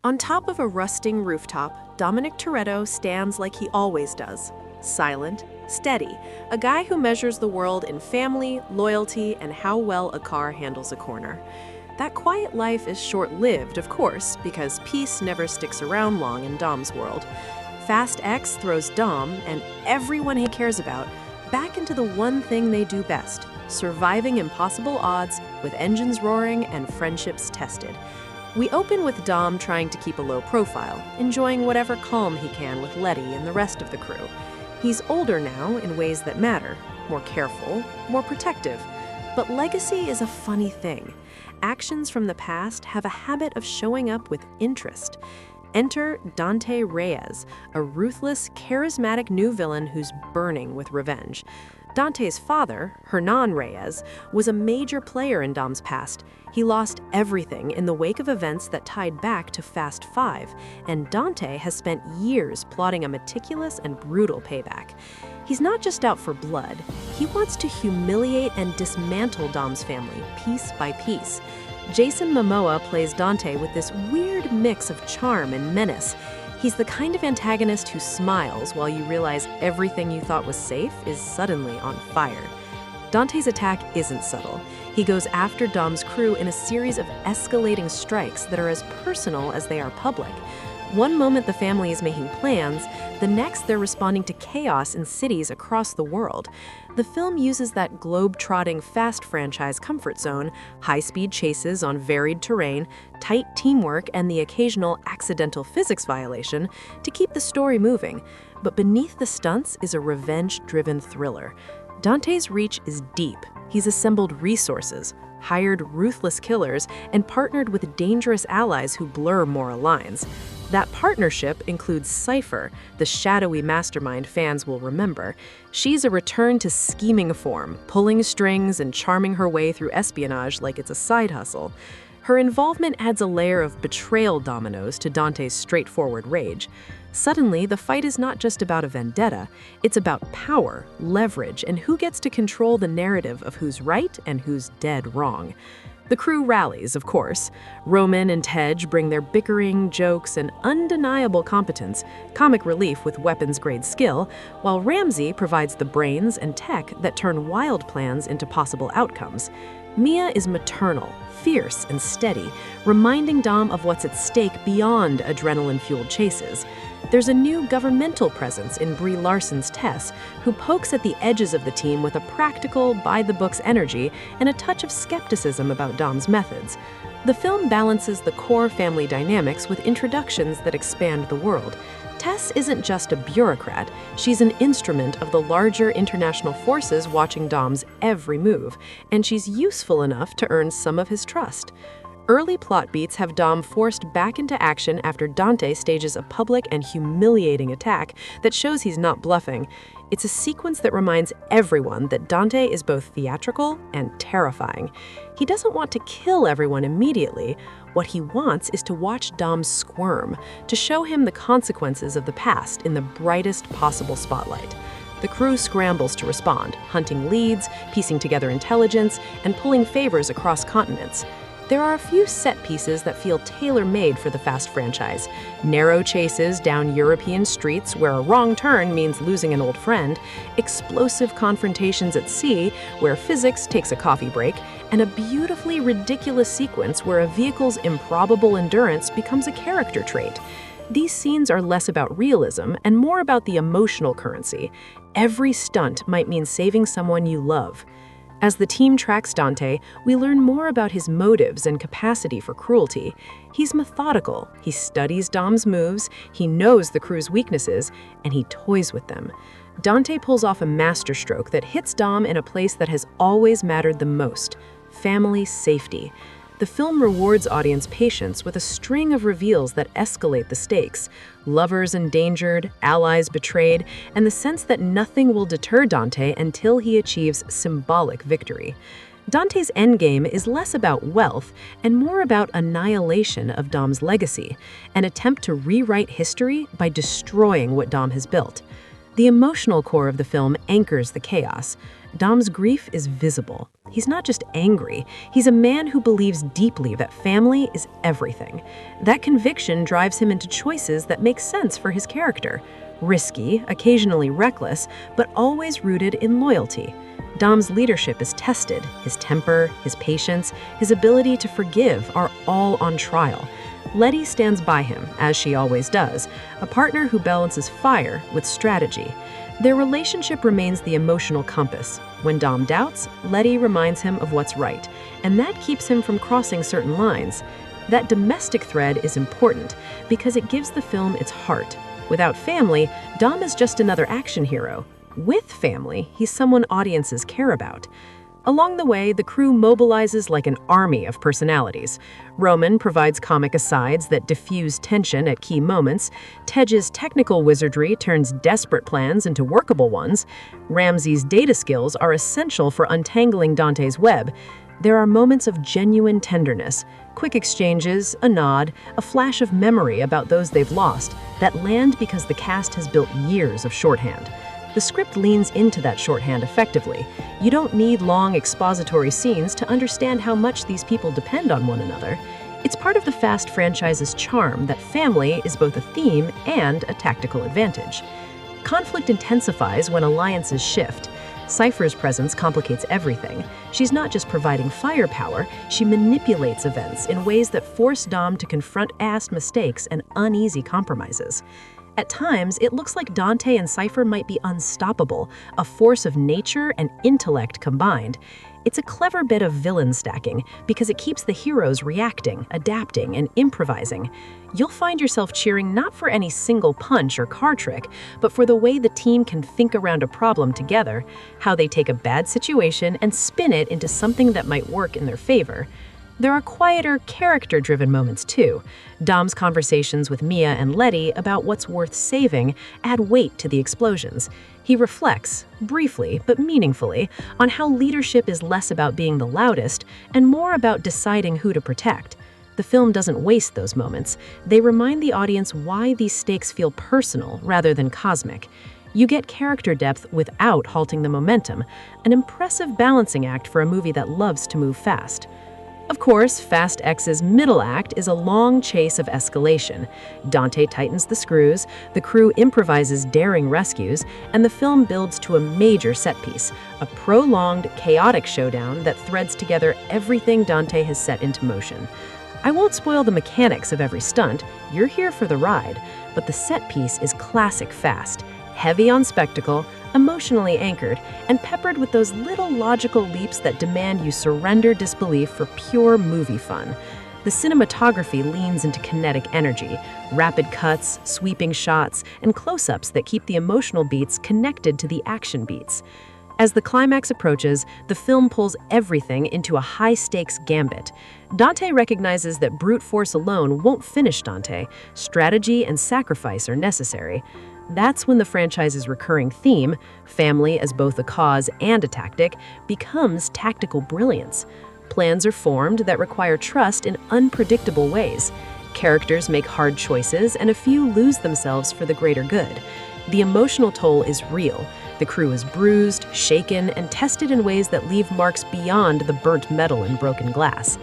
On top of a rusting rooftop, Dominic Toretto stands like he always does. Silent, steady, a guy who measures the world in family, loyalty, and how well a car handles a corner. That quiet life is short-lived, of course, because peace never sticks around long in Dom's world. Fast X throws Dom, and everyone he cares about, back into the one thing they do best, surviving impossible odds with engines roaring and friendships tested. We open with Dom trying to keep a low profile, enjoying whatever calm he can with Letty and the rest of the crew. He's older now in ways that matter, more careful, more protective. But legacy is a funny thing. Actions from the past have a habit of showing up with interest. Enter Dante Reyes, a ruthless, charismatic new villain who's burning with revenge. Dante's father, Hernan Reyes, was a major player in Dom's past. He lost everything in the wake of events that tied back to Fast 5, and Dante has spent years plotting a meticulous and brutal payback. He's not just out for blood. He wants to humiliate and dismantle Dom's family, piece by piece. Jason Momoa plays Dante with this weird mix of charm and menace. He's the kind of antagonist who smiles while you realize everything you thought was safe is suddenly on fire. Dante's attack isn't subtle. He goes after Dom's crew in a series of escalating strikes that are as personal as they are public. One moment the family is making plans, the next they're responding to chaos in cities across the world. The film uses that globe-trotting Fast franchise comfort zone, high-speed chases on varied terrain, tight teamwork, and the occasional accidental physics violation to keep the story moving. But beneath the stunts is a revenge-driven thriller. Dante's reach is deep. He's assembled resources, hired ruthless killers, and partnered with dangerous allies who blur moral lines. That partnership includes Cypher, the shadowy mastermind fans will remember. She's a return to scheming form, pulling strings and charming her way through espionage like it's a side hustle. Her involvement adds a layer of betrayal dominoes to Dante's straightforward rage. Suddenly, the fight is not just about a vendetta, it's about power, leverage, and who gets to control the narrative of who's right and who's dead wrong. The crew rallies, of course. Roman and Tej bring their bickering, jokes, and undeniable competence, comic relief with weapons-grade skill, while Ramsey provides the brains and tech that turn wild plans into possible outcomes. Mia is maternal, fierce, and steady, reminding Dom of what's at stake beyond adrenaline-fueled chases. There's a new governmental presence in Brie Larson's Tess, who pokes at the edges of the team with a practical, by-the-books energy and a touch of skepticism about Dom's methods. The film balances the core family dynamics with introductions that expand the world. Tess isn't just a bureaucrat, she's an instrument of the larger international forces watching Dom's every move, and she's useful enough to earn some of his trust. Early plot beats have Dom forced back into action after Dante stages a public and humiliating attack that shows he's not bluffing. It's a sequence that reminds everyone that Dante is both theatrical and terrifying. He doesn't want to kill everyone immediately. What he wants is to watch Dom squirm, to show him the consequences of the past in the brightest possible spotlight. The crew scrambles to respond, hunting leads, piecing together intelligence, and pulling favors across continents. There are a few set pieces that feel tailor-made for the Fast franchise. Narrow chases down European streets where a wrong turn means losing an old friend, explosive confrontations at sea where physics takes a coffee break, and a beautifully ridiculous sequence where a vehicle's improbable endurance becomes a character trait. These scenes are less about realism and more about the emotional currency. Every stunt might mean saving someone you love. As the team tracks Dante, we learn more about his motives and capacity for cruelty. He's methodical, he studies Dom's moves, he knows the crew's weaknesses, and he toys with them. Dante pulls off a masterstroke that hits Dom in a place that has always mattered the most: family safety. The film rewards audience patience with a string of reveals that escalate the stakes: lovers endangered, allies betrayed, and the sense that nothing will deter Dante until he achieves symbolic victory. Dante's endgame is less about wealth and more about annihilation of Dom's legacy, an attempt to rewrite history by destroying what Dom has built. The emotional core of the film anchors the chaos. Dom's grief is visible. He's not just angry, he's a man who believes deeply that family is everything. That conviction drives him into choices that make sense for his character. Risky, occasionally reckless, but always rooted in loyalty. Dom's leadership is tested. His temper, his patience, his ability to forgive are all on trial. Letty stands by him, as she always does, a partner who balances fire with strategy. Their relationship remains the emotional compass. When Dom doubts, Letty reminds him of what's right, and that keeps him from crossing certain lines. That domestic thread is important because it gives the film its heart. Without family, Dom is just another action hero. With family, he's someone audiences care about. Along the way, the crew mobilizes like an army of personalities. Roman provides comic asides that diffuse tension at key moments. Tej's technical wizardry turns desperate plans into workable ones. Ramsey's data skills are essential for untangling Dante's web. There are moments of genuine tenderness, quick exchanges, a nod, a flash of memory about those they've lost that land because the cast has built years of shorthand. The script leans into that shorthand effectively. You don't need long expository scenes to understand how much these people depend on one another. It's part of the Fast franchise's charm that family is both a theme and a tactical advantage. Conflict intensifies when alliances shift. Cypher's presence complicates everything. She's not just providing firepower, she manipulates events in ways that force Dom to confront past mistakes and uneasy compromises. At times, it looks like Dante and Cypher might be unstoppable, a force of nature and intellect combined. It's a clever bit of villain stacking because it keeps the heroes reacting, adapting, and improvising. You'll find yourself cheering not for any single punch or card trick, but for the way the team can think around a problem together, how they take a bad situation and spin it into something that might work in their favor. There are quieter, character-driven moments too. Dom's conversations with Mia and Letty about what's worth saving add weight to the explosions. He reflects, briefly but meaningfully, on how leadership is less about being the loudest and more about deciding who to protect. The film doesn't waste those moments. They remind the audience why these stakes feel personal rather than cosmic. You get character depth without halting the momentum, an impressive balancing act for a movie that loves to move fast. Of course, Fast X's middle act is a long chase of escalation. Dante tightens the screws, the crew improvises daring rescues, and the film builds to a major set piece, a prolonged, chaotic showdown that threads together everything Dante has set into motion. I won't spoil the mechanics of every stunt, you're here for the ride, but the set piece is classic Fast, heavy on spectacle, emotionally anchored, and peppered with those little logical leaps that demand you surrender disbelief for pure movie fun. The cinematography leans into kinetic energy, rapid cuts, sweeping shots, and close-ups that keep the emotional beats connected to the action beats. As the climax approaches, the film pulls everything into a high-stakes gambit. Dante recognizes that brute force alone won't finish Dante. Strategy and sacrifice are necessary. That's when the franchise's recurring theme, family as both a cause and a tactic, becomes tactical brilliance. Plans are formed that require trust in unpredictable ways. Characters make hard choices, and a few lose themselves for the greater good. The emotional toll is real. The crew is bruised, shaken, and tested in ways that leave marks beyond the burnt metal and broken glass.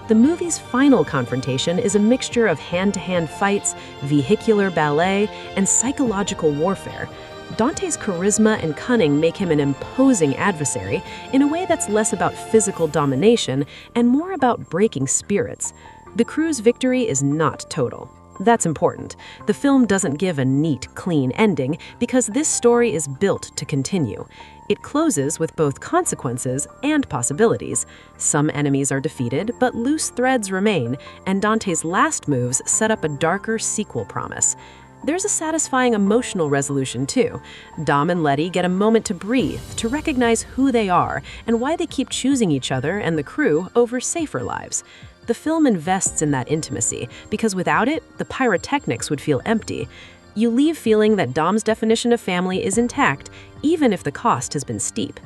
The movie's final confrontation is a mixture of hand-to-hand fights, vehicular ballet, and psychological warfare. Dante's charisma and cunning make him an imposing adversary in a way that's less about physical domination and more about breaking spirits. The crew's victory is not total. That's important. The film doesn't give a neat, clean ending because this story is built to continue. It closes with both consequences and possibilities. Some enemies are defeated, but loose threads remain, and Dante's last moves set up a darker sequel promise. There's a satisfying emotional resolution, too. Dom and Letty get a moment to breathe, to recognize who they are and why they keep choosing each other and the crew over safer lives. The film invests in that intimacy, because without it, the pyrotechnics would feel empty. You leave feeling that Dom's definition of family is intact, even if the cost has been steep.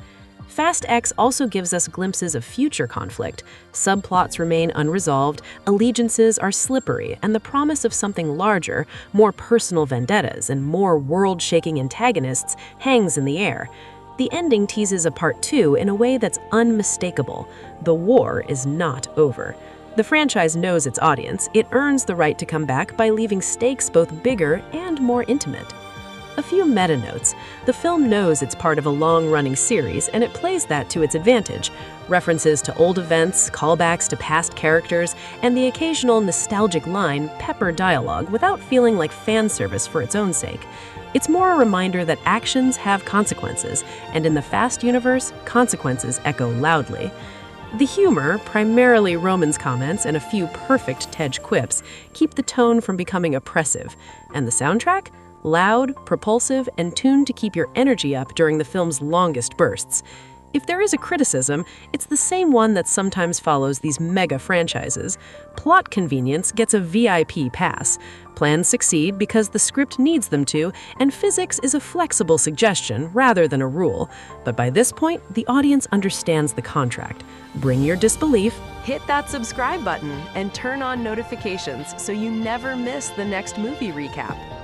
Fast X also gives us glimpses of future conflict. Subplots remain unresolved, allegiances are slippery, and the promise of something larger, more personal vendettas, and more world-shaking antagonists hangs in the air. The ending teases a part 2 in a way that's unmistakable. The war is not over. The franchise knows its audience. It earns the right to come back by leaving stakes both bigger and more intimate. A few meta notes. The film knows it's part of a long-running series, and it plays that to its advantage. References to old events, callbacks to past characters, and the occasional nostalgic line pepper dialogue without feeling like fan service for its own sake. It's more a reminder that actions have consequences, and in the Fast universe, consequences echo loudly. The humor, primarily Roman's comments and a few perfect Tej quips, keep the tone from becoming oppressive. And the soundtrack? Loud, propulsive, and tuned to keep your energy up during the film's longest bursts. If there is a criticism, it's the same one that sometimes follows these mega franchises. Plot convenience gets a VIP pass. Plans succeed because the script needs them to, and physics is a flexible suggestion rather than a rule. But by this point, the audience understands the contract. Bring your disbelief, hit that subscribe button, and turn on notifications so you never miss the next movie recap.